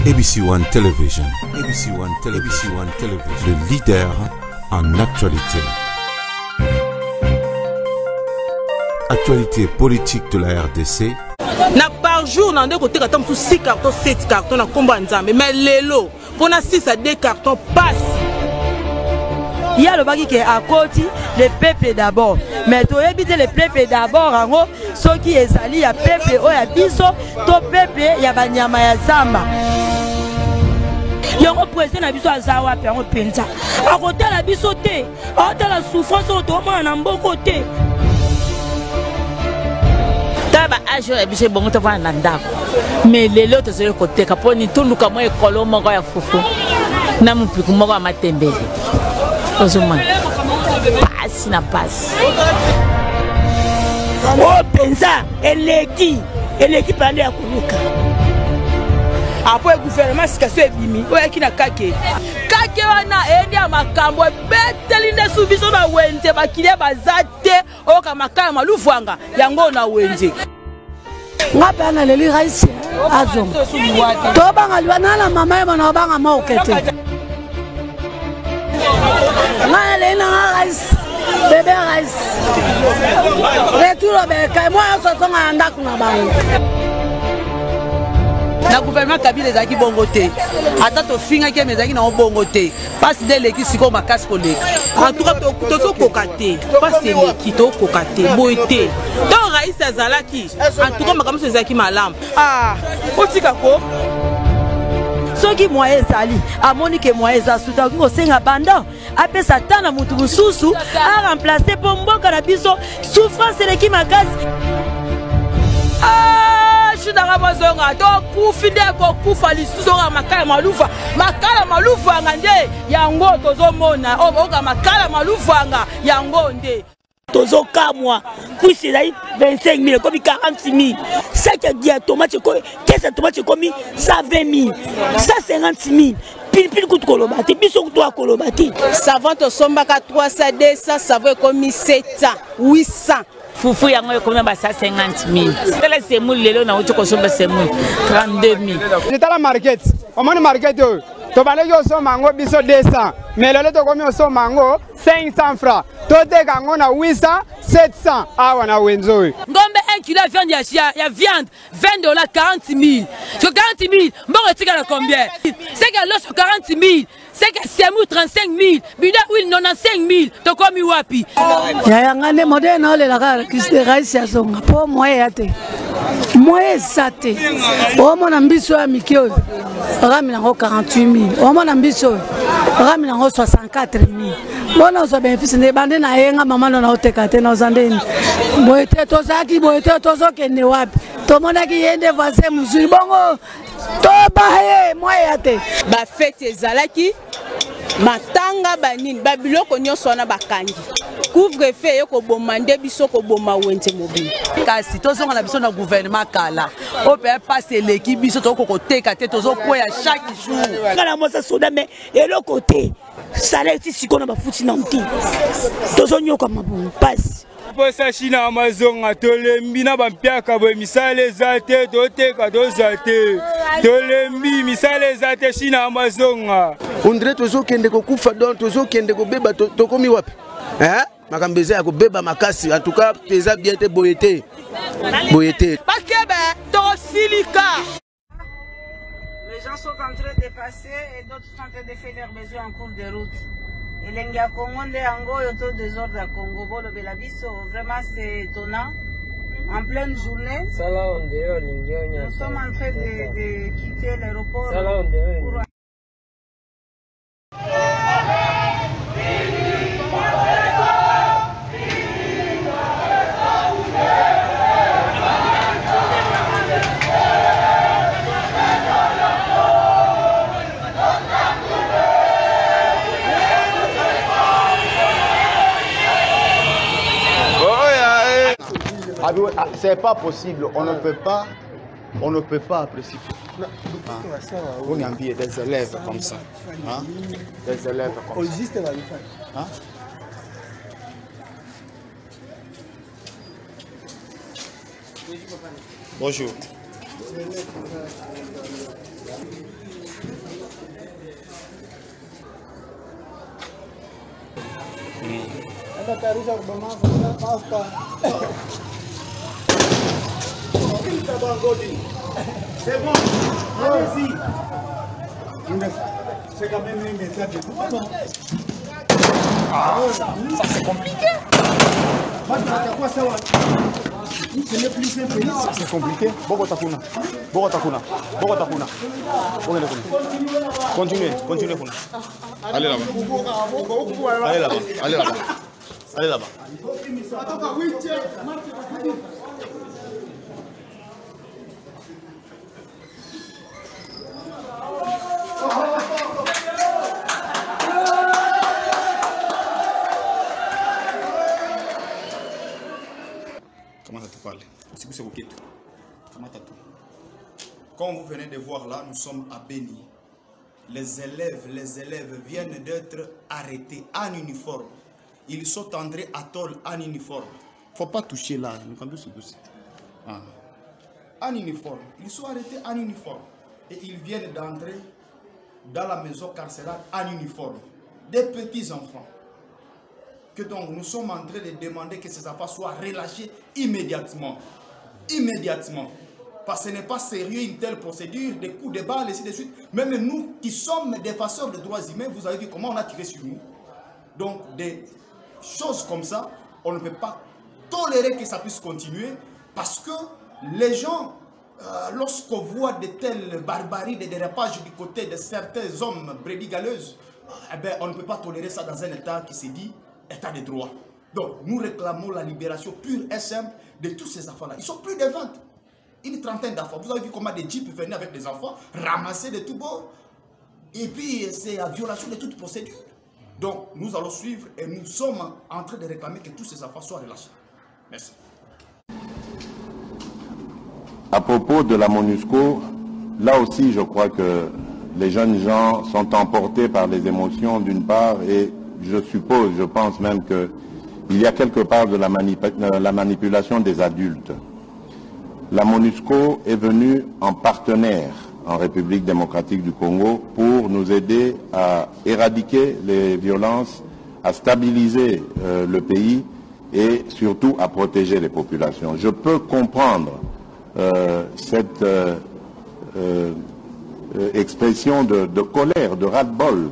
ABC One Television. ABC One Television. ABC One Television. Le leader en actualité. Actualité politique de la RDC. Na par jour, on a côté 6 cartons, 7 cartons, na combat nzambe. Mais l'élo, pour 6 à 2 cartons passe. Il y a le bagui qui est à côté, le peuple d'abord. Mais tu éviter le peuple d'abord, en gros, ceux qui est sali, il y a peuple, il y a biso, ton peuple, il y a banyama, il y a zamba. Il y a un président qui a biso à Zawa, puis on pensa. À côté la biso té, à côté la souffrance, on a un bon côté. Mais les autres sont côté caponi tout le monde est colombo ya fufu na mupiku moko ya matembele ozoma passe na passe oh pensa eleki pande ya kuluka après gouvernement sikasio ebimi oyaki na kake wana endi ya makambo beteli nde subiso na wenze bakile bazate oka makaya maluvwanga yango na wenze ngapa na leli raisi azo to banga liwana na mama yema na banga maokete ngana le na raisi bebe raisi retour be kai mo aso songa ndaku na bango na gouvernement Kabila ezaki bongo te ata to finga ke mezaki na bongo te parce de leki siko makasi ko leki en tout cas to koka te parce leki to koka te boite to raisi azalaki en tout cas makamso ezaki malamu otika ko soki moyen ezali amoni ke moyen ezasuta ko senga banda apesa tana mutu mususu a remplacer po mboka na biso souffrance leki makasi shudanga bazonga to kufide ko kufa lisusu nga makala malufa ngande yango tozomona oka makala malufa yango nde tozo kamwa kuisi dai 25 000 komi 40 000 sac ya tomate ko kesa tomate komi 120 000 150 000 pile kutu kolobati biso kutu akolobati savant to sombaka 300 200 savant komi 700 800 fufu yango ekomi ba 150 000 tala semul lelo na ucho ko somba semul 32 000 c'est la market omoni market yo to baleki osomango biso 200 mais lelo tokomi osomango 500 francs toteka ngo na 800 700 awa na wenzo ngombe 1 kilo ya viande $20 40 000 sur 40 000 mbongo tika na combien c'est que l'os 40 000 c'est que semu 35 000 bida huile 95 000 tokomi wapi ya ngane moderne ole la kara kiste raisi ya zonga po moye yate moye sate omo na mbiso ya mikio rami nango 48 000 omo na mbiso rami nango 64 000 bona so bénéfice ne bande na yenga mama na oteka te na zandeni boete tozaki boete tozokende wapi tomona ki yende voisin muzuri bongo to baye moye yate ba fête ezalaki matanga banini babiloko nyonso wana bakangi couvre-feu yoko bomande biso ko boma wenze mobile kasi tozonga na biso na gouvernement kala ope passe leki biso to ko teka te tozo koya chaque jour kana mosa soda mais eloko te salaire ti sikona bafuti na mti tozo nyoka mabu passe posa china amazonga tolembi na bampiaka bo misale zate toteka dozate tolembi misale zate china amazonga ondre tozo kende ko kufa don tozo kende ko beba tokomi wapi makambeze ya ko beba makasi en tout cas pesa bien te boyete bakebe to silika. Les gens sont en train de passer et d'autres sont en train de faire leurs besoins en cours de route. Et l'Engia Congo, Ango, et autour des ordres à Congo, Belabiso, vraiment c'est étonnant. En pleine journée, nous sommes en train de quitter l'aéroport. C'est pas possible, on ne peut pas apprécier. On a envie des élèves comme ça. Des élèves comme ça. Bonjour. C'est bon, allez-y. C'est quand même une méthode de gouvernement. Ah, ça c'est compliqué. Ça c'est compliqué. Bogotakuna. Continuez. Allez là-bas. Allez là-bas. Comment ça te parle? Comme vous venez de voir là, nous sommes à Béni. Les élèves viennent d'être arrêtés en uniforme. Ils sont entrés à tôle en uniforme. Faut pas toucher là. En uniforme. Ils sont arrêtés en uniforme. Et ils viennent d'entrer dans la maison carcérale en uniforme. Des petits enfants. Que donc nous sommes en train de demander que ces enfants soient relâchés immédiatement. Parce que ce n'est pas sérieux une telle procédure, des coups de balle, et ainsi de suite. Même nous qui sommes défenseurs des droits humains, vous avez vu comment on a tiré sur nous. Donc des choses comme ça, on ne peut pas tolérer que ça puisse continuer parce que les gens, lorsqu'on voit de telles barbaries, des dérapages du côté de certains hommes brebis galeuses, on ne peut pas tolérer ça dans un État qui se dit État de droit. Donc nous réclamons la libération pure et simple de tous ces enfants-là. Ils sont plus de 20. Une trentaine d'enfants. Vous avez vu comment des jeeps venaient avec des enfants, ramassés de tous bords. Et puis c'est la violation de toute procédure. Donc nous allons suivre et nous sommes en train de réclamer que tous ces enfants soient relâchés. Merci. À propos de la MONUSCO, là aussi je crois que les jeunes gens sont emportés par les émotions d'une part et je pense même qu'il y a quelque part de la manipulation des adultes. La MONUSCO est venue en partenaire en République démocratique du Congo pour nous aider à éradiquer les violences, à stabiliser le pays et surtout à protéger les populations. Je peux comprendre cette expression de colère, de ras-le-bol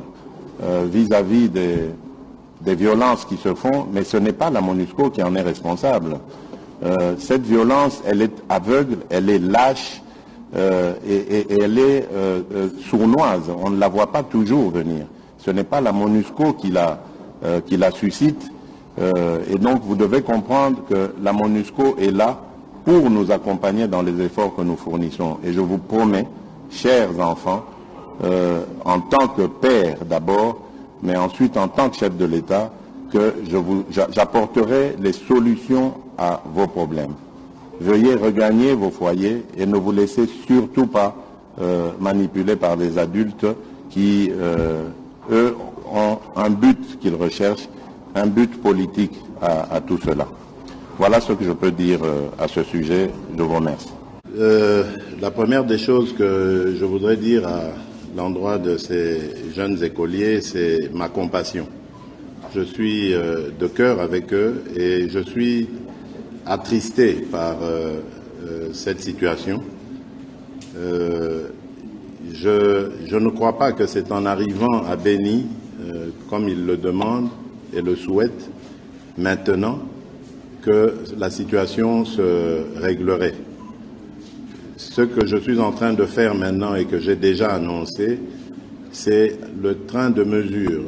vis-à-vis des violences qui se font, mais ce n'est pas la MONUSCO qui en est responsable. Cette violence, elle est aveugle, elle est lâche et elle est sournoise. On ne la voit pas toujours venir. Ce n'est pas la MONUSCO qui la suscite. Et donc vous devez comprendre que la MONUSCO est là pour nous accompagner dans les efforts que nous fournissons. Et je vous promets, chers enfants, en tant que père d'abord, mais ensuite en tant que chef de l'État, que j'apporterai les solutions à vos problèmes. Veuillez regagner vos foyers et ne vous laissez surtout pas manipuler par des adultes qui, eux, ont un but qu'ils recherchent, un but politique à tout cela. Voilà ce que je peux dire à ce sujet. Je vous remercie. La première des choses que je voudrais dire à l'endroit de ces jeunes écoliers, c'est ma compassion. Je suis de cœur avec eux et je suis attristé par cette situation. Je ne crois pas que c'est en arrivant à Béni, comme ils le demandent et le souhaitent, maintenant, que la situation se réglerait. Ce que je suis en train de faire maintenant et que j'ai déjà annoncé, c'est le train de mesures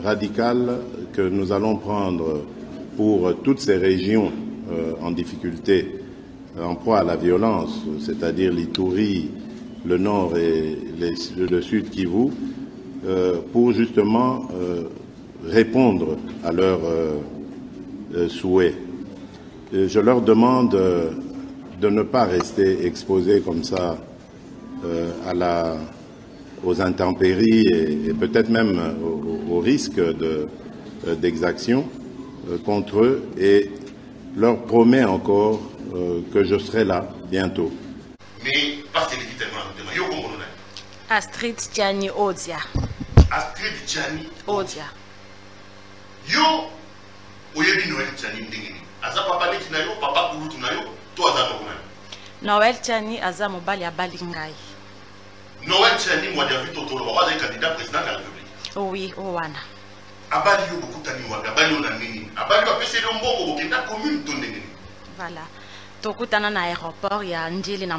radicales que nous allons prendre pour toutes ces régions en difficulté, en proie à la violence, c'est-à-dire l'Ituri, le nord et le sud Kivu, pour justement répondre à leurs souhaits. Je leur demande de ne pas rester exposés comme ça aux intempéries et peut-être même au risque d'exaction contre eux, et leur promets encore que je serai là bientôt. Astrid Djani Odia. Astrid Djani Odia. Yo, Oyebi Noël Tchani ndengeni. Aza papa leki na yo, papa kulutu na yo, to aza nokuna. Noël Tchani aza mobali ya balingai. Noël Tchani moi David Totolo wa est candidat président de la République. Oui, owana. Abali yo beaucoup tani wa abali yo na nini. Abali wa pese mbongo bokenda commune to ndengeni. Voilà. Tokutana na aéroport ya Njili na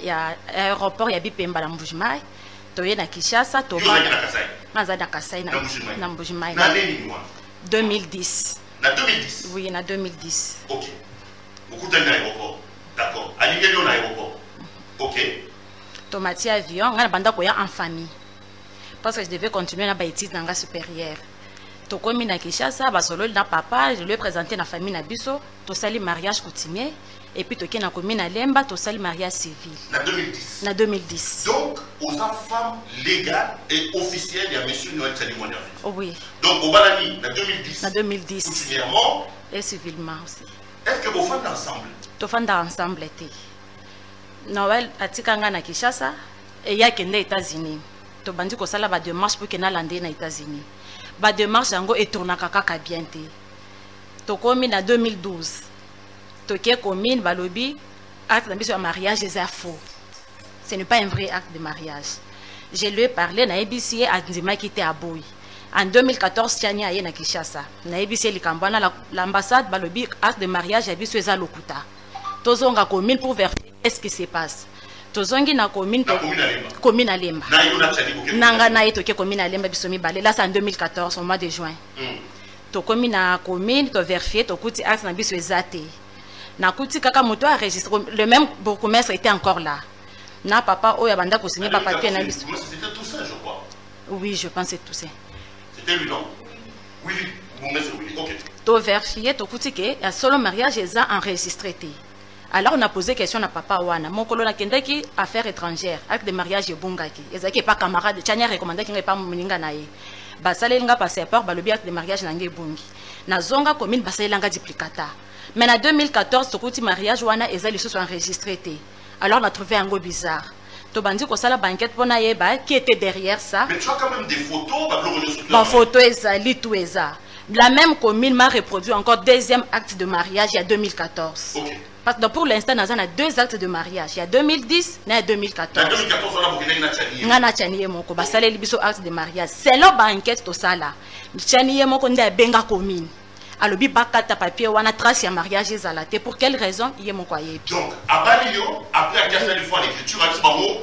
ya aéroport ya Bipemba na Mbujimai. Toye na Kinshasa, to ba. Maza na Kasai na Mbujimai. Na nini mwa? 2010. Na 2010. Oui, na 2010. OK. Bokutana na aéroport. D'accord. Alingeli yo na aéroport. OK. Tomati avion, ngana banda ko ya en famille. Parce que je devais continuer na ba études nanga supérieure. Tokomi na Kinshasa, basolo na papa, je lui ai présenté na famille na biso, to sali mariage coutumier et puis toki na commune na Lemba, to sali mariage civil. Na 2010. Na 2010. Donc, aux femmes légales et officielles, il y a monsieur Noël Tchani David. Oh oui. Donc, au Balani, na 2010. Na 2010. Coutumièrement. Et civilement aussi. Est-ce que vous faites ensemble? To fanda ensemble été. Noël atikanga na Kinshasa et ya kende États-Unis. To bandi ko sala ba démarche pour que na lande na États-Unis. Ba démarche yango etournaka kaka bien te. To komi na 2012. To ke commune balobi acte de mariage est faux. Ce n'est pas un vrai acte de mariage. Je lui ai parlé na ABC à Ndima qui était à Boui. En 2014 Tchani aye na Kinshasa. Na ABC likambana l'ambassade balobi acte de mariage a biso eza lokuta. Tozonga commune pour vérifier qu'est-ce qui se passe. Tozongi na commune commune à Lemba. Nanga na yeto ke commune à Lemba bisomi balé. Là c'est en 2014 au mois de juin. To commune na commune to vérifier to kuti acte na biso ezate. Na kuti kaka moto a enregistré le même bourgmestre était encore là. Na papa oya banda ko signer papa papier na biso. C'était tout ça je crois. Oui, je pense c'est tout ça. C'était lui non? Oui, bourgmestre oui. OK. To vérifier to kuti ke ya solo mariage eza enregistré té. Alors on a posé question à papa wana. Mon colo na kendeki affaires étrangères, acte de mariage bungaki. Ezaki pas camarade, Tchani a recommandé qu'il n'est pas moninga nae. Basale nga passeport balobi acte de mariage nange bungi. Na zonga commune basale nga duplicata. Mais en 2014 tokuti mariage wana ezali sous enregistré té. Alors on a trouvé un go bizarre. To bandi ko sala banquette pona yeba qui était derrière ça. Mais tu as quand même des photos, la photo ezali tout eza. La même commune m'a reproduit encore deuxième acte de mariage il y a 2014. OK. Parce que pour l'instant, nous avons deux actes de mariage. Il y a 2010 et 2014. En 2014, on a beaucoup de Tchani. On a Tchani moko. Basale libiso acte de mariage. C'est leur banquette tout ça là. Tchani moko nda benga commune. Alors bi bakata papier wana trace ya mariage ezalate. Pour quelle raison il est moko ayebi. Donc à Balio, après à casser une fois l'écriture à Tibamo.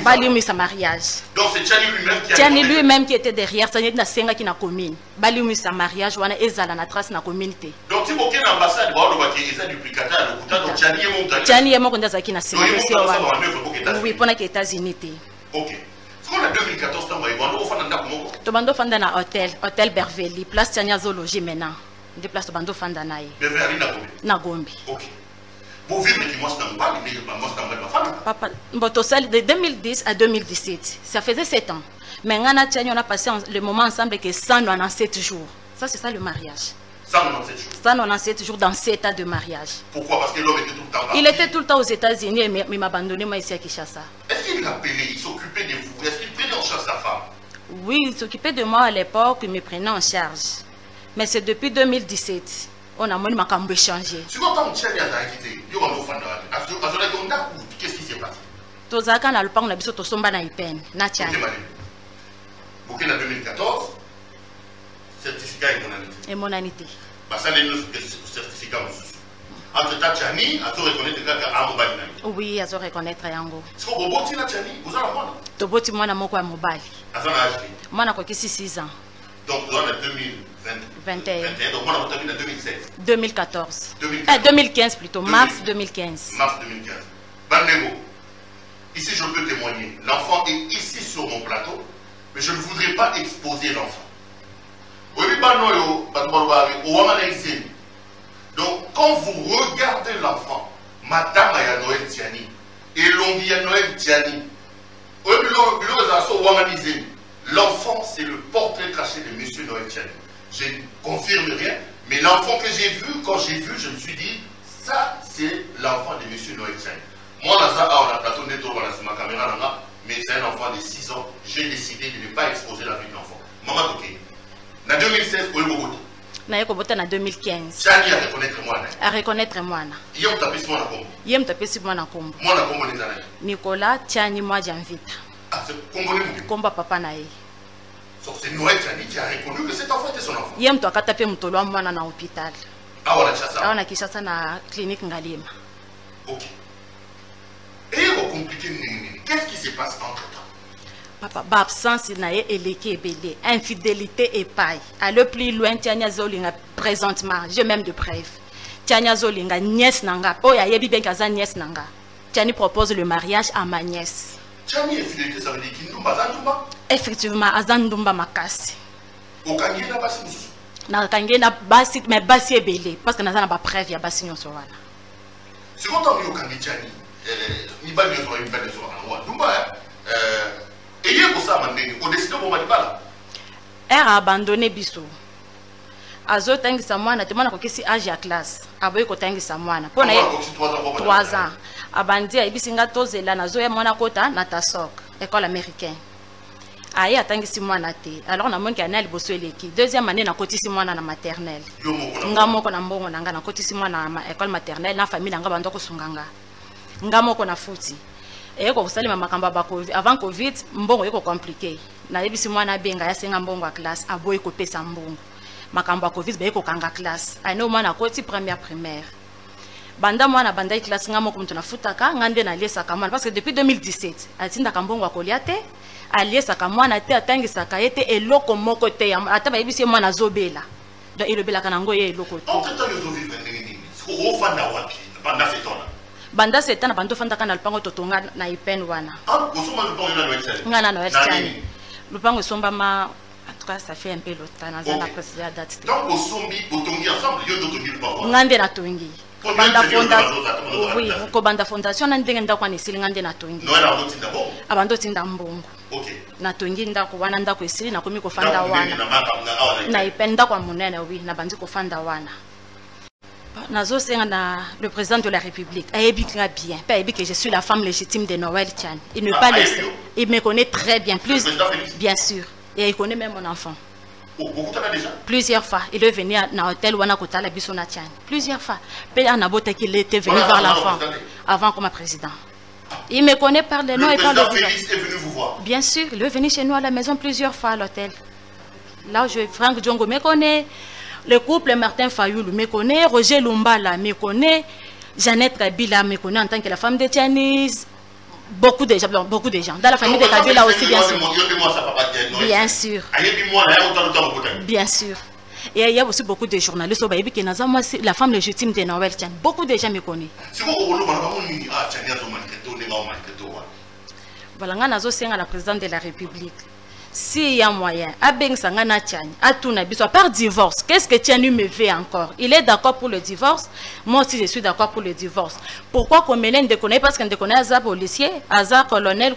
Balio mi sa mariage. Donc c'est Tchani lui-même qui a. Tchani lui-même qui était derrière. Ça na senga qui na commune. Balio mi sa mariage wana ezala na trace na communauté. Donc si aucune ambassade ba lo ki eza duplicata à l'hôpital donc Tchani moko. Tchani moko nda zaki na senga c'est wana. Oui, pona ki États-Unis té. OK. C'est qu'on a 2014 temps ba ibando ofanda ndako moko. To bando fanda na hôtel Berveli, place Tchani Zoologie maintenant. Des places de bando fanda nae. Berveli na Gombe. OK. Pour vivre qui moi c'est pas mais moi c'est pas femme. Papa, mboto sali de 2010 à 2017. Ça faisait 7 ans. Mais ngana Tchani on a passé le moment ensemble que 197 jours. Ça c'est ça le mariage. 197 jours. 197 jours dans 7 ans de mariage. Pourquoi? Parce que l'homme était tout le temps là. Il était tout le temps aux États-Unis mais m'a abandonné moi ici à Kinshasa. Est-ce qu'il l'appelait, il s'occupait de vous? Est-ce qu'il prenait en charge sa femme? Oui, il s'occupait de moi à l'époque, il me prenait en charge. Mais c'est depuis 2017. On a moins de changer. Tu vois quand Tchani a quitté, il y a un enfant là. Qu'est-ce qui s'est passé? Tozaka na lupang na biso to somba na ipen na Tchani. OK, en 2014, certificat et monanité. Bah ça les certificat aussi. Entre Tchani, à te reconnaître que à mobile. Oui, à te reconnaître yango. Ce qu'on roboti na Tchani, vous allez voir. To boti mwana moko ya mobile. Azana âge. Mwana ko kisi 6 ans. Donc dans la 2021, donc moi on a terminé en 2016. 2014. 2015 plutôt, mars 2015. Mars 2015. Bandego, ici je peux témoigner. L'enfant est ici sur mon plateau, mais je ne voudrais pas exposer l'enfant. Donc quand vous regardez l'enfant, Madame Aya Noël Tchani, et Longuia Noël Tchani, l'enfant, c'est le portrait caché de M. Noël Tchani. Je ne confirme rien, mais l'enfant que j'ai vu, quand j'ai vu, je me suis dit, ça, c'est l'enfant de M. Noël Tchani. Moi, on a plateau de ma caméra, mais c'est un enfant de 6 ans. J'ai décidé de ne pas exposer la vie de l'enfant. Maman, ok. En 2016, Na yeko bota na 2015. Chani à reconnaître moi. À reconnaître moi. Yem tapé moi na kombo. Yem tapé moi na kombo. Moi na kombo les années. Nicolas Chani moi Janvita. Ah, c'est congolais mon. Komba papa na ye. C'est Noël Chani qui a reconnu que cet enfant était son enfant. Yem to akatapé mutolo moi na hôpital. Ah voilà ça. Ah on a Kinshasa na clinique Ngalima. OK. Et il compliqué qu'est-ce qui se passe entre-temps? Papa, absence na ye eleki ebele, infidélité et paille. Aller plus loin, Tiania Zolinga présentement, j'ai même de preuves. Tiania Zolinga nièce nanga, oh ya yebi ben kaza nièce nanga. Tiani propose le mariage à ma nièce. Tiani infidélité ça veut dire qu'il ndumba zandumba? Effectivement, azandumba makasi. Okangi na basi mususu. Na kangi na basi mais basi ebele parce que naza na ba preuve ya basi nyonso wana. C'est quand on okangi Tiani, ni ba nyoso ni ba nyoso wana ndumba et il pour ça mandenge au décider pour malibala. Elle a abandonné biso. Azo tangi sa mwana te mwana kokisi âge ya classe. Aboye ko tangi sa mwana. Pona 3 ans. Abandi ayibisi nga tozela nazo ya mwana kota na tasok, école américaine. Aye atangi si mwana te. Alors na moni ki ana liboso eleki. Deuxième année na kotisi mwana na maternelle. Nga moko na mbongo nanga na kotisi mwana na école maternelle na famille nanga bando ko sunganga. Nga moko na futi. Et ko salima makamba ba covid avant covid mbongo eko compliqué na yebisi mwana benga ya senga mbongo a classe aboy ko pesa mbongo makamba covid ba eko kanga classe ano mwana koti première primaire banda mwana banda classe ngamo ko mutuna futaka ngande na lesa kamwana parce que depuis 2017 atinda kambongo akoliate aliesa kamwana te atangisa ka yete eloko moko te ata ba yebisi mwana zobela donc ilobela kana ngo ye eloko te entre temps yo vivre ndenge nini ko fanda wapi banda setona banda setana bando fanda kana lupango totonga na ipen wana. Ah, kusoma lupango na Noël Chani. Ngana Noël Chani. Lupango somba ma en tout cas ça fait un peu longtemps na zana préciser la date. Donc osombi botongi ensemble yo totongi lupango. Ngande na tongi. Banda fondation. Oui, ko banda fondation na ndenge ndakwa nisili ngande na tongi. Noël a rotinda bongo. Abando tinda mbongo. OK. Na tongi ndako wana ndako esili na komi ko fanda wana. Na ipen ndako munene oui na bandi ko fanda wana. Nazo senga le président de la République a bien, que je suis la femme légitime de Noël Chani. Il ne pas laisser. Il me connaît très bien, plus bien sûr, et il connaît même mon enfant. Plusieurs fois, il est venu à l'hôtel où on a côté la Bissona Chani. Plusieurs fois, il a qu'il était venu voir l'enfant avant comme président. Il me connaît par le nom et par le nom. Félix est venu vous voir. Bien sûr, il est venu chez nous à la maison plusieurs fois à l'hôtel. Là où Franck Djongo me connaît. Le couple Martin Fayoulou me connaît, Roger Lumbala me connaît, Jeannette Kabila me connaît en tant que la femme de Tianis, beaucoup de gens. Dans la famille de Kabila aussi, bien sûr. Bien sûr. Bien sûr. Et il y a aussi beaucoup de journalistes qui sont la femme légitime de Noël Chani. Beaucoup de gens me connaissent. Voilà, on a la présidente de la République. S'il y a moyen, à part divorce, qu'est-ce que Tiani me fait encore? Il est d'accord pour le divorce. Moi aussi, je suis d'accord pour le divorce. Pourquoi qu'on me déconne? Parce qu'on déconne à policier, à colonel,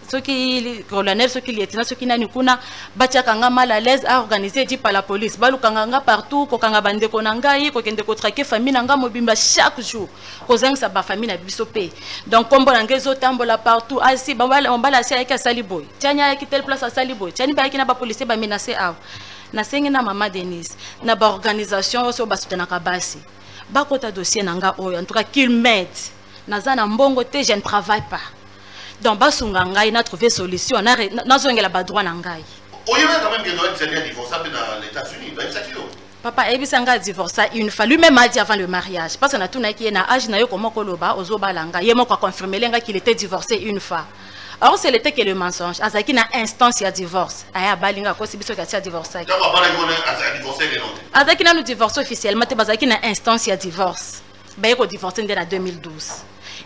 ceux qui colonel, ceux qui lieutenant, ceux qui n'ont pas de mal à l'aise à organiser dit par la police. Balou kanganga partout, kokanga bande konangai, kokende kotrake famille nanga mobimba chaque jour. Kozang sa ba famille na bisopé. Donc comme bonangezo tambola partout. Ah si bambala on bala si avec Saliboy. Tiania avec telle place à Saliboy. Tiani ba ki na ba policier ba menacer a. Na sengi na mama Denise. Na ba organisation so ba soutenir kabasi. Ba kota dossier nanga oyo en tout cas qu'il m'aide. Nazana mbongo te je ne travaille pas. Donc, il a trouvé solution. On a droit à ngai. Il y a quand même que Noël Chani a divorcé dans les États-Unis. Papa, il a divorcé une fois. Lui-même a dit avant le mariage. Parce qu'on a tout qui est âge, comment Koloba, Ozoba Langa. Il a confirmé qu'il était divorcé une fois. Or, c'est l'été qui est le mensonge. Azaki n'a instance il y a divorce. Aya Balinga, quoi, c'est bien qu'il a divorcé. Azaki n'a le divorce officiellement. Azaki n'a instance il y a divorce. Il a divorcé en 2012.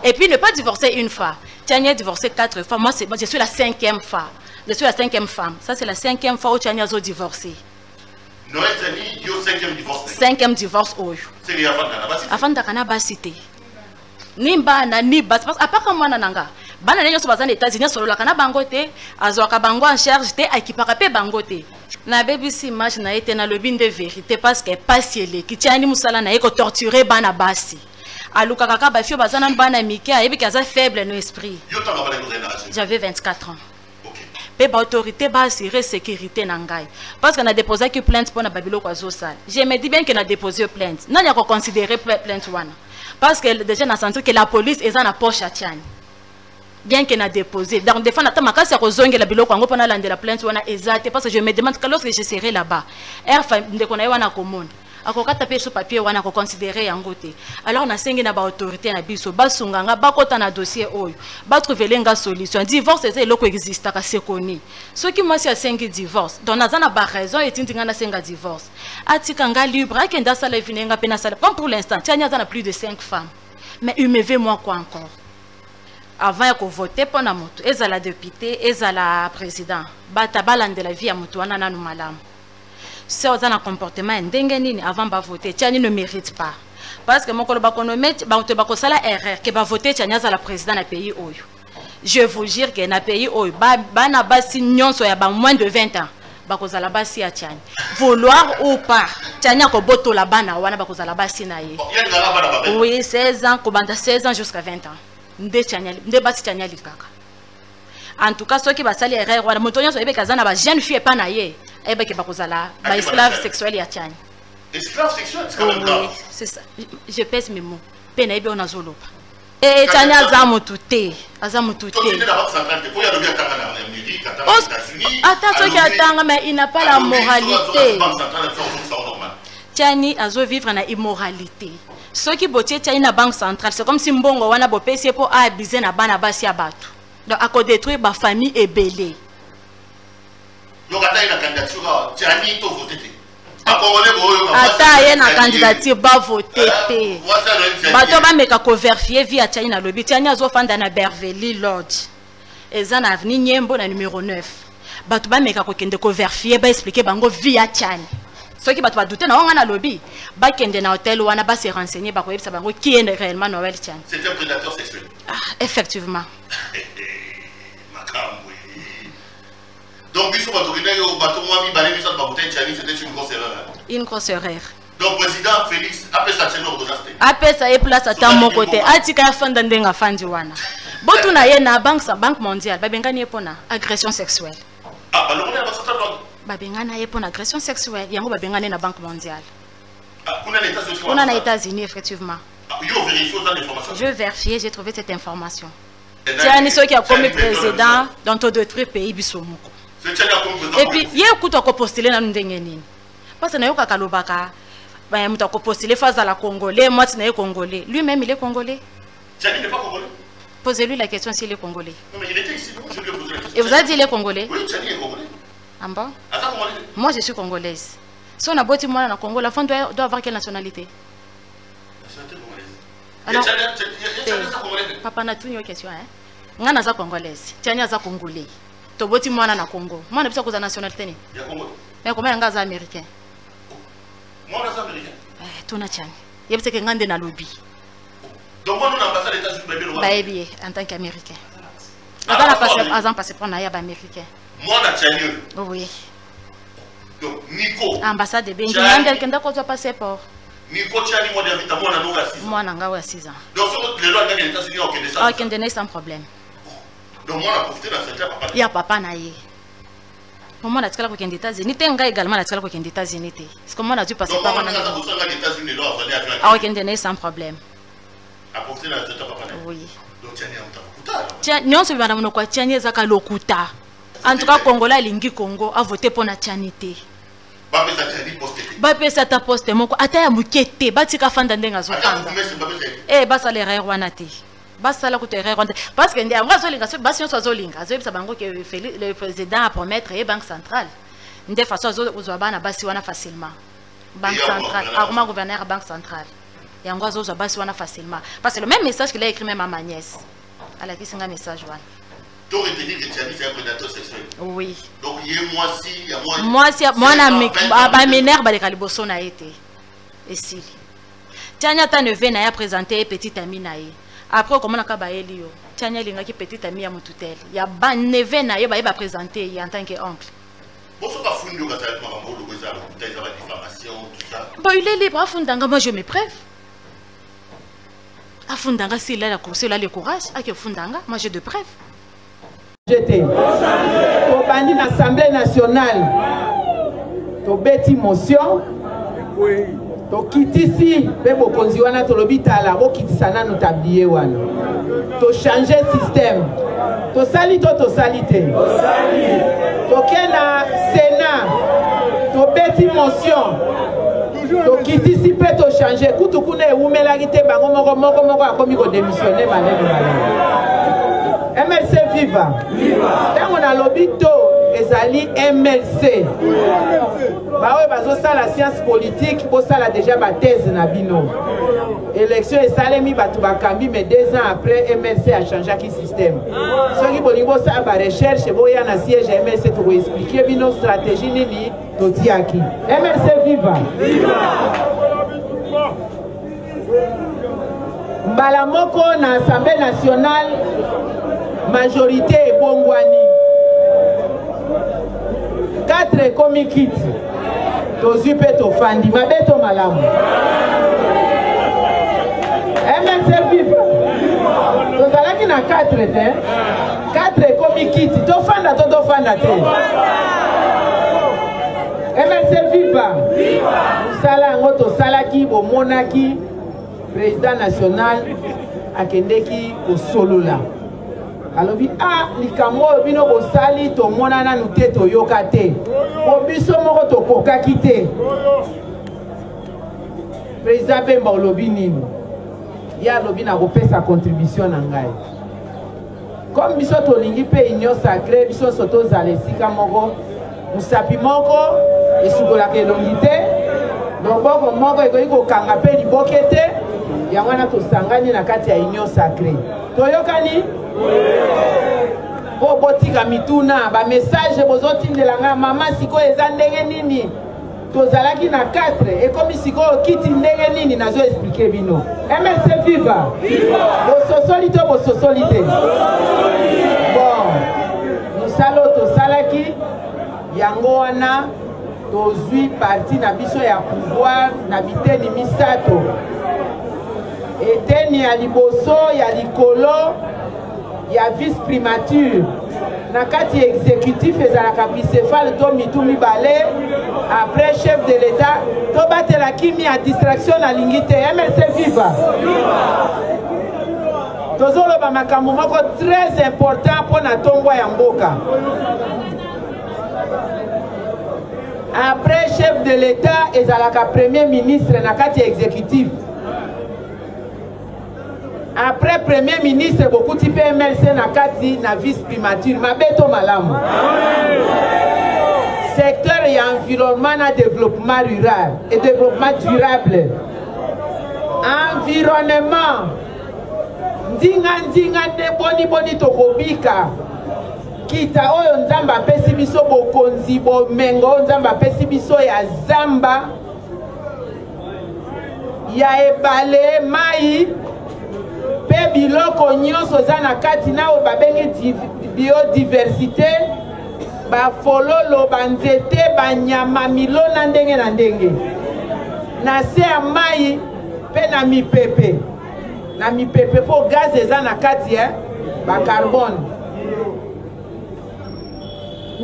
Et puis ne pas divorcer une fois. Tiania a divorcé 4 fois. Moi, je suis la 5e fois. Je suis la 5e femme. Ça, c'est la 5e fois où Tiania a divorcé. Noël Chani, il y a 5e divorce. 5e divorce. C'est avant de citer. Ni bana ni bas. Parce que à part comme moi, nanga. Bana nenyo soba zan États-Unis solo la kana bangote. Azwaka bango en charge te akipaka pe bangote. Na BBC image na été na lobby de vérité parce que pasiele ki Tiani musala na eko torturer bana basi. Aluka kaka ba fio bazana bana mike ayebi kaza faible no esprit. J'avais 24 ans. pe ba autorité ba assurer sécurité na ngai parce que na déposé que plainte pour na babilo kwa zosal. Je me dis bien que na déposé plainte. Non ya ko considérer plainte wana. Parce que déjà na senti que la police est na poche à Tiani. Bien que na déposé. Donc des fois na tamaka sa kozonge la biloko ngo pona lande la plainte wana exact parce que je me demande que lorsque je serai là-bas, erfa ndeko na wana commune. Akoka taper sur papier wana ko considérer yango te. Alors na sengi na ba autorité na biso basunganga bakota na dossier oyo. Ba trouver lenga solution. Divorce c'est loko existe ka sekoni. Ce qui moi si a sengi divorce. Donc na zana ba raison et tintinga na senga divorce. Atika nga libre akenda sala vinenga pena sala. Comme pour l'instant, Tiania a plus de 5 femmes. Mais UMV moi quoi encore. Avant ya ko voter pour na moto, ezala député, ezala président. Bata balande la vie à moto wana nanu malamu. Si on a un comportement avant de voter, Tiani ne mérite pas. Parce que mon collègue a erreur que va voter Tiani à la présidente du pays. Je vous jure que dans le pays, moins de 20 ans. Vouloir ou pas, Tiani a boto la bana wana bakoza la basi na ye. Oui, 16 ans, 16 ans jusqu'à 20 ans. Nde basi Tiani likaka. En tout cas, ceux qui va salir erreur, on a montonné sur les kazana ba jeune fille pas naie, et ben qui va causer la, ba esclave sexuel ya Tiani. Esclave sexuel, c'est quand même grave. C'est ça. Je pèse mes mots. Pena ebe on a zolo. Et Tiani azamu tuté, azamu tuté. Attends, ceux qui attendent, mais il n'a pas la moralité. Tiani azo vivre na immoralité. Ceux qui botier Tiani na banque centrale, c'est comme si mbongo wana bo pesi pour abuser na bana basi ya batu. Donc, à cause détruire ma famille est belée. Donc, attends, il y a une candidature, Tiani, tu votes. Attends, il y a une candidature, va voter. Bato ba meka ko vérifier via Tiani na lobby. Tiani a zo fanda na Beverly Lodge. Ezan avenue Nyembo na numéro 9. Bato ba meka ko kende ko vérifier, ba expliquer bango via Tiani. Ceux qui ba douter na on na lobby, ba kende na hôtel wana ba se renseigner ba ko yebisa bango qui est réellement Noël Tiani. C'est un prédateur sexuel. Ah, effectivement. Donc, c'était une grosse erreur. Une grosse erreur. Donc, président Félix, après ça, c'est l'ordre. Après ça, il place à mon côté. Atika Fandandenga Fandiwana. Botuna yena banque mondiale. Babengani epona agression sexuelle. Ah, alors on est à la centrale banque. Babengana epona agression sexuelle. Yango babengane na banque mondiale. Ah, on a les États-Unis. On a les États-Unis, effectivement. Je vérifie, j'ai trouvé cette information. Tiani ceux qui a commis président dans tout d'autres pays bisomoko. Et puis il y a beaucoup de postuler dans ndengeni. Parce que na yoka kalobaka ba muta ko postuler face à la Congolais, moi tu n'es Congolais. Lui-même il est Congolais. Tiani n'est pas Congolais. Posez-lui la question s'il est Congolais. Non mais il était ici, je lui ai posé la question. Et vous avez dit il est Congolais? Oui, Tiani est Congolais. Ah bon? Attends, moi je suis Congolaise. Si on a beau dire moi na Congo, la femme doit avoir quelle nationalité? Alors, papa n'a tout une question, hein? Nga naza congolaise, Tiani aza congolais. Toboti mwana na Congo. Mwana bisa kuza nationalité ni? Ya Congo. Mais comment nga za américain? Moi naza américain. Tuna Tiani. Yebise ke ngande na lobby. Donc moi nous ambassade des États-Unis bébé. Baebi en tant qu'américain. Azana passé azan passé pour na ya ba américain. Moi na Tiani. Oui. Donc Nico. Ambassade de Benji ngande kenda ko za passeport. Nico Tiani moi devita moi na nga 6 ans. Moi na nga wa 6 ans. Donc les lois des États-Unis ont que des ça. Ah, Kendene sans problème. Donc moi on a profité dans cette papa. Il y a papa na ye. Maman a tkala ko kende États-Unis, tenga également na tkala ko kende États-Unis té. Parce que moi on a dû passer par là. Ah, Kendene sans problème. A profité dans cette papa. Oui. Donc Tiani a mutakuta. Tiani nyonso bana monoko Tiani ezaka lokuta. En tout cas Congolais lingi Congo a voté pour na Tiani té. Bapesa ta poste moko ata ya mukete batika fanda ndenga zokanga. Basa le erreur wana te. Basa la kuto erreur wana parce que ndia ngazo linga so basi nyonso azolinga azobisa bango ke le président a promettre et banque centrale. Nde façon azozwa bana basi wana facilement. Banque centrale, arroma gouverneur banque centrale. Yango azozwa basi wana facilement parce que le même message qu'il a écrit même à ma nièce. Elle a écrit un message wana. Donc, retenir que Tiani c'est un prédateur sexuel. Oui. Donc, il y a moi si, il y a moi. Moi si, moi na m'énerve ba kaliboso na été. Et si. Tiani ata ne vient na présenter petite amie na ye. Après comment na ka ba elio. Tiani linga ki petite amie ya mututel. Ya ba neve na ye ba présenter en tant que oncle. Bonso ka fundi ka tala makambo lo koza la bouteille za diffamation tout ça. Bah il est libre afundanga moi je me preuve. Afundanga s'il a la le courage, a que fundanga moi j'ai de preuves. Jeté. na Assemblée nationale tobeti motion tokitisi pe bokonzi wana tolobi tala bokitisa nanu tablier wana to changer système tosali to tosali te toke na Sénat tobeti motion tokitisi pe to changer kutu kuna ewumelaki te bango moko akomi kodémissionner malebe MLC viva ntango nalobi to ezali MLC baoyo bazosala science politique bosala déjà bathèse na bino élection esalemi bato bakambi mais 2 ans après MLC achangeaki système soki bolingi bosala barecherche boya na siège ya MLC tokoexplike bino stratégie nini totiaki MLC viva mbala moko na Assemblée nationale majorité ebongwani 4 ekomi kiti tozwi mpe tofandi mabe to malamu MLC viva tozalaki na 4 te 4 ekomi kiti tofanda to tofanda te MLC viva mosala yango tosalaki bomonaki président national akendeki kosolola alobi likambo oyo bino bosali tomona nanu te toyoka te po biso moko tokokaki te président Bemba olobi nini ye alobi na kopesa contribution na ngai comme biso tolingi mpe union sacré biso nyonso tozala esika moko mosapi moko esukolaka elongi te loboko moko ekoki kokanga mpe liboke te yango wana tosangani na kati ya union sacré toyokani po botika mituna bamessage bozotindela nga mama sikoyo eza ndenge nini tozalaki na 4 ekomi sikoyo kiti ndenge nini nazo explike bino MLC viva bososoli to bososoli te bon mosala oyo tosalaki yango wana tozwi parti na biso ya pouvoir na biteni misato eteni ya liboso ya likolo ya vice primature na kati exécutif ezalaka bicéphale to mitu mibale après chef de l'état tobatelaki mi ya distraction na lingi te MLC viva tozoloba makambo moko très important mpo na ntongwa ya mboka après chef de l'état ezalaka premier ministre na kati exécutif après premier ministre bokuti pe MLC na kati na vice primature mabeto malamu secteur ya environnement na développement rural et développement durable environnement ndinga nde boni tokobika kita oyo nzambe apesi biso bokonzi bomengo oyo nzambe apesi biso ya zamba ya ebale mai pe biloko nyonso eza na kati na oyo babengi biodiversité bafololo banzete banyama milona ndenge na ndenge na se ya mai pe na mipepe po gaz eza na kati bacarbone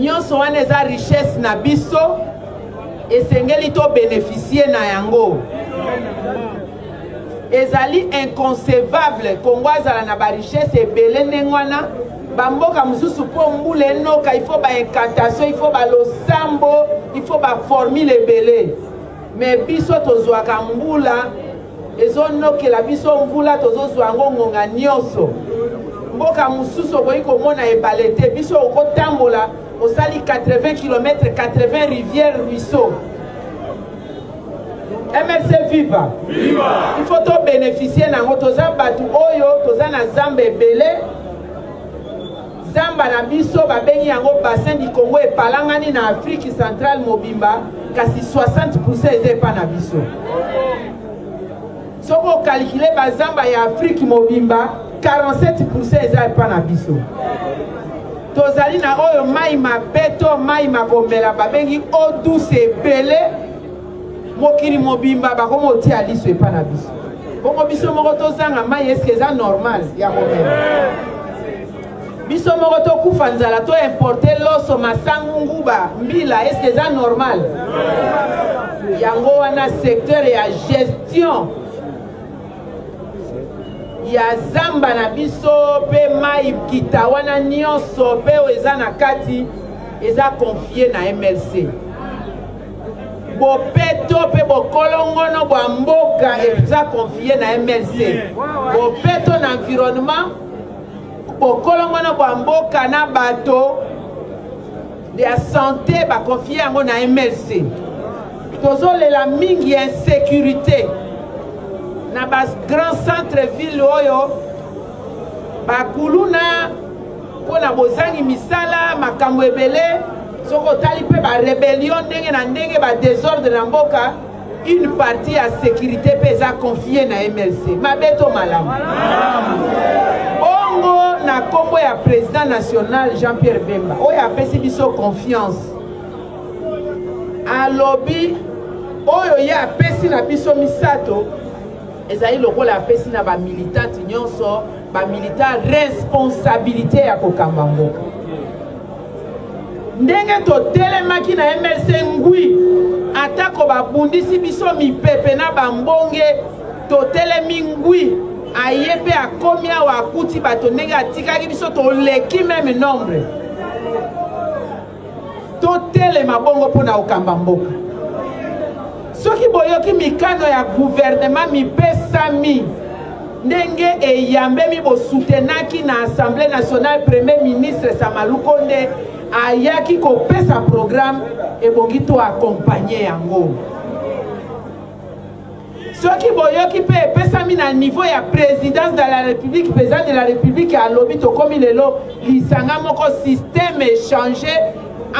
nyonso wana eza richesse na biso esengeli to bénéficier na yango ezali inconcevable Kongo azala na ba richesse ebele ndenge wana bamboka mosusu mpo mbula enoka il faut baincantation il faut balosambo il faut baformule ebele mais biso tozwaka mbula ezonokela biso mbula tozozwa yango ngonga nyonso mboka mosusu okoki komona ebale te biso okotambola osali 80 km 80 rivière ruisseau MLC viva il faut to bénéficier nango toza batu oyo toza na zamba ebele zamba na biso babengi yango bassin du Congo epalangani na Afrique centrale mobimba kasi 60% eza epa na biso soko okalkile bazamba ya Afrique mobimba 47% eza epa na biso tozali na oyo mai mabeto mai makomela babengi eau douce ebele mokili mobimba bakomo otia liso epa na biso bongo biso moko tozanga mai eske eza normal ya komela biso moko tokufa nzala to importe loso masangu nguba mbila, est-ce que c'est normal? Yango wana secteur ya gestion ya zamba na biso pe mai kita wana nyonso pe eza na kati eza confié na MLC. Bopeto pe bokolongono bwa mboka eza confié na MLC. Bopeto na environnement bokolongono bwa mboka na bato de la santé ba confié yango na MLC. Tozolela mingi insécurité na bas grand centre ville oyo bakuluna pona bozangi misala makambo ebele soko tali pe ba rébellion ndenge na ndenge ba désordre na mboka, une partie ya sécurité pesa confiée na MLC. Mabeto malamu ongo na kombo ya président national Jean-Pierre Bemba oyo apesi biso confiance alobi oyo ya apesi na biso misato ezali lokola apesi na ba militante nyonso ba militant responsabilité ya kokamba mboka. Ndenge totelemaki na MLC ngui atako babundisi biso mipepe na bambonge totelemi ngui ayepe akomi awa akuti bato ndenge atikaki biso toleki meme nombre totelema bongo mpona kokamba mboka. Soki boyoki mikano ya gouvernement mipesami ndenge eyambemi bosutenaki na Assemblée nationale Premier ministre Samalu Konde ayaki kopesa programme ebongi to accompagner yango. Soki boyoki pe epesami na niveau ya présidence de la République, président de la République alobi tokomi lelo lisanga moko système échangé,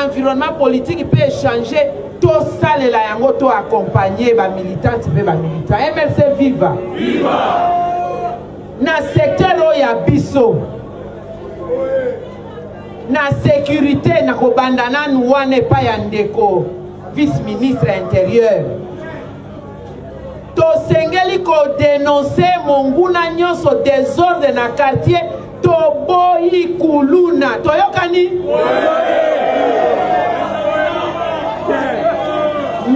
environnement politique peut échanger, to salela yango to accompagner ba militante pe ba militant. MLC viva. Viva. Na secteur ya biso. Na sécurité na kobandana nuane pa ya ndeko vice-ministre intérieur. To sengeli ko dénoncer monguna nyonso désordre na quartier to boyi kuluna. Toyokani?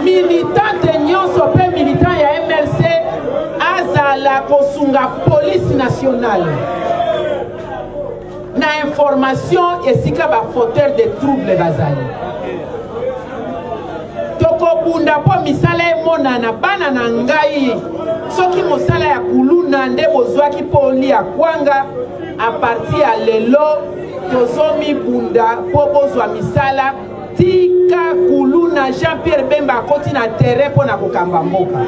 Militante nyonso pe militant ya MLC azala kosunga police nationale na information esika ba fauteur de troubles bazali toko bunda po misala emonana bana na ngai soki mosala ya kuluna nde bozwaki poli ya kwanga a partir ya lelo tozomi bunda po bozwa misala tika kuluna Jean-Pierre Bemba akoti na terrain po na kokamba mboka.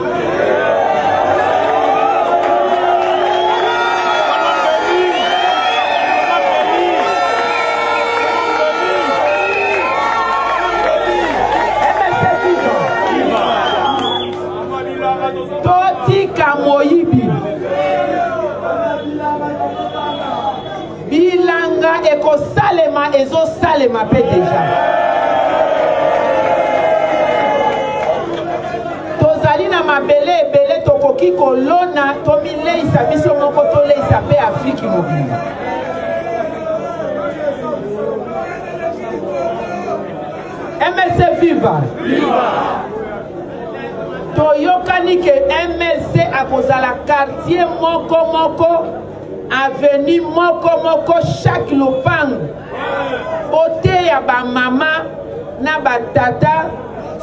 Totika moyibi bilanga ekosalema ezosalema pe deja. Tozali na mabele ebele tokoki kolona tomileisa biso moko toleisa pe Afrique mobile. MLC viva. Viva. Toyokani ke MLC akozala quartier moko moko, avenue moko moko, chaque lopango ote ya ba mama na ba tata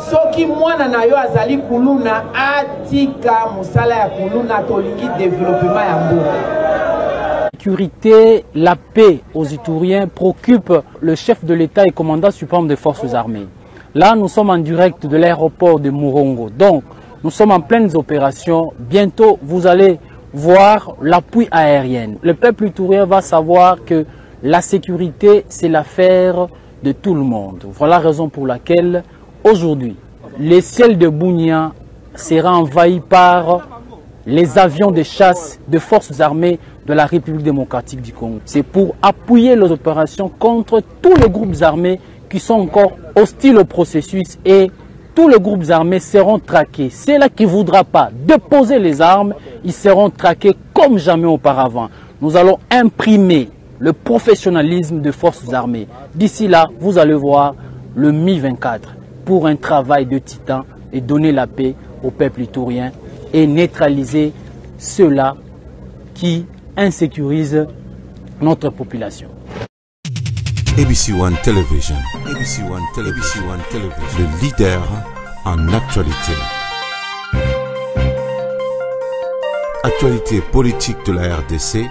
soki mwana na yo azali kuluna atika musala ya kuluna tolingi développement ya mboka. La sécurité, la paix aux Ituriens préoccupe le chef de l'État et commandant suprême des forces armées. Là, nous sommes en direct de l'aéroport de Murongo. Donc, nous sommes en pleines opérations. Bientôt, vous allez voir l'appui aérien. Le peuple iturien va savoir que la sécurité, c'est l'affaire de tout le monde. Voilà la raison pour laquelle, aujourd'hui, le ciel de Bunia sera envahi par les avions de chasse des forces armées de la République démocratique du Congo. C'est pour appuyer les opérations contre tous les groupes armés qui sont encore hostiles au processus, et tous les groupes armés seront traqués. Ceux-là qui ne voudront pas déposer les armes, ils seront traqués comme jamais auparavant. Nous allons imprimer le professionnalisme des forces armées. D'ici là, vous allez voir le Mi-24 pour un travail de titan et donner la paix au peuple ivoirien et neutraliser ceux-là qui insécurisent notre population. ABC One Television. ABC One Television. Le leader en actualité. Actualité politique de la RDC,